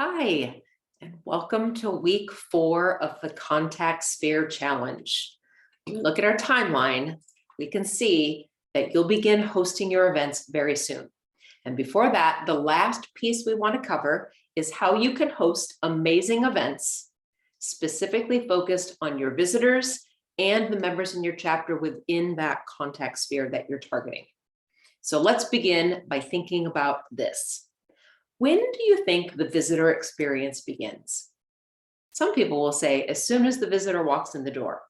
Hi, and welcome to week 4 of the Contact Sphere Challenge. When we look at our timeline, we can see that you'll begin hosting your events very soon. And before that, the last piece we want to cover is how you can host amazing events specifically focused on your visitors and the members in your chapter within that contact sphere that you're targeting. So let's begin by thinking about this. When do you think the visitor experience begins? Some people will say as soon as the visitor walks in the door,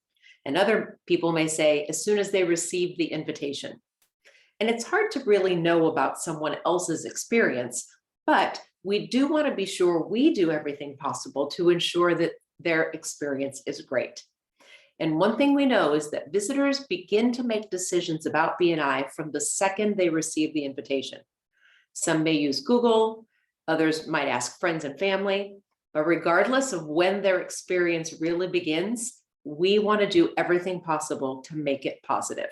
and other people may say as soon as they receive the invitation. And it's hard to really know about someone else's experience, but we do want to be sure we do everything possible to ensure that their experience is great. And one thing we know is that visitors begin to make decisions about BNI from the second they receive the invitation. Some may use Google. Others might ask friends and family, but regardless of when their experience really begins, we want to do everything possible to make it positive.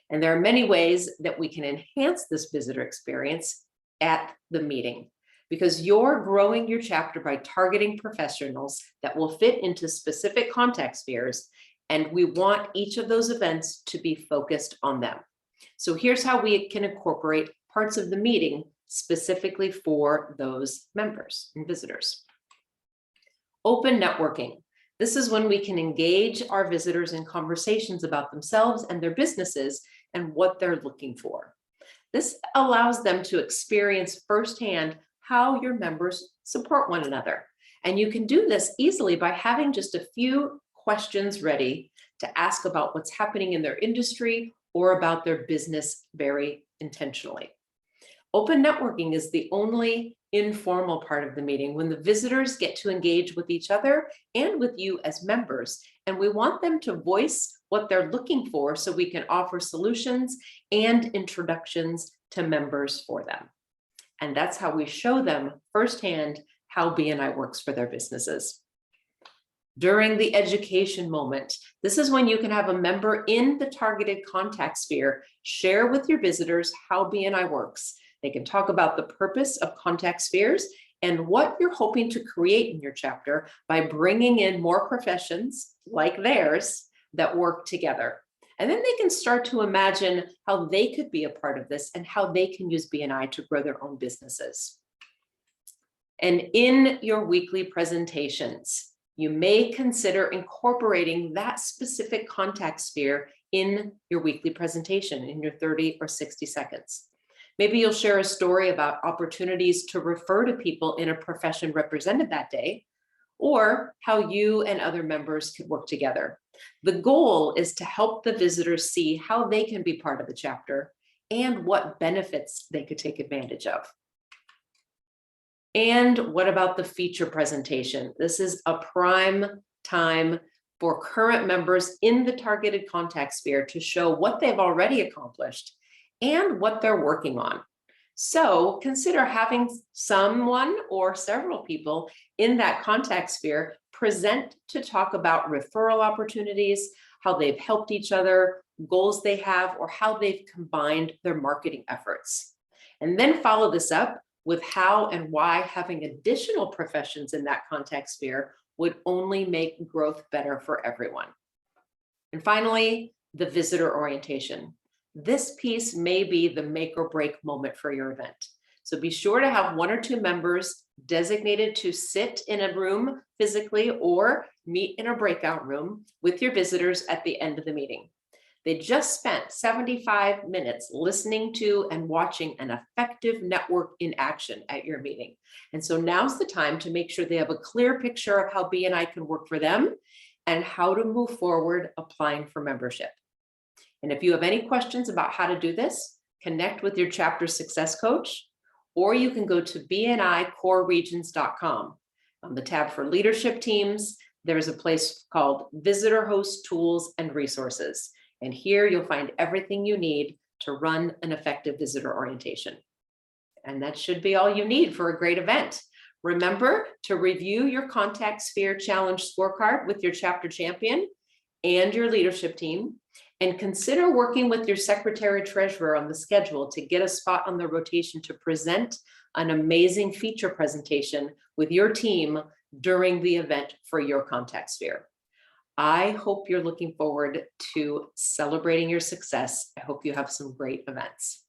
And there are many ways that we can enhance this visitor experience at the meeting, because you're growing your chapter by targeting professionals that will fit into specific contact spheres, and we want each of those events to be focused on them. So here's how we can incorporate parts of the meeting specifically for those members and visitors. Open networking. This is when we can engage our visitors in conversations about themselves and their businesses and what they're looking for. This allows them to experience firsthand how your members support one another. And you can do this easily by having just a few questions ready to ask about what's happening in their industry or about their business very intentionally. Open networking is the only informal part of the meeting when the visitors get to engage with each other and with you as members. And we want them to voice what they're looking for so we can offer solutions and introductions to members for them. And that's how we show them firsthand how BNI works for their businesses. During the education moment, this is when you can have a member in the targeted contact sphere share with your visitors how BNI works. They can talk about the purpose of contact spheres and what you're hoping to create in your chapter by bringing in more professions like theirs that work together. And then they can start to imagine how they could be a part of this and how they can use BNI to grow their own businesses. And in your weekly presentations, you may consider incorporating that specific contact sphere in your weekly presentation in your 30 or 60 seconds. Maybe you'll share a story about opportunities to refer to people in a profession represented that day, or how you and other members could work together. The goal is to help the visitors see how they can be part of the chapter and what benefits they could take advantage of. And what about the feature presentation? This is a prime time for current members in the targeted contact sphere to show what they've already accomplished and what they're working on. So consider having someone or several people in that contact sphere present to talk about referral opportunities, how they've helped each other, goals they have, or how they've combined their marketing efforts. And then follow this up with how and why having additional professions in that contact sphere would only make growth better for everyone. And finally, the visitor orientation. This piece may be the make or break moment for your event. So be sure to have 1 or 2 members designated to sit in a room physically or meet in a breakout room with your visitors at the end of the meeting. They just spent 75 minutes listening to and watching an effective network in action at your meeting. And so now's the time to make sure they have a clear picture of how BNI can work for them and how to move forward applying for membership. And if you have any questions about how to do this, connect with your chapter success coach, or you can go to bnicoreregions.com. On the tab for leadership teams, there's a place called Visitor Host Tools and Resources. And here you'll find everything you need to run an effective visitor orientation. And that should be all you need for a great event. Remember to review your Contact Sphere Challenge scorecard with your chapter champion and your leadership team, and consider working with your secretary treasurer on the schedule to get a spot on the rotation to present an amazing feature presentation with your team during the event for your contact sphere. I hope you're looking forward to celebrating your success. I hope you have some great events.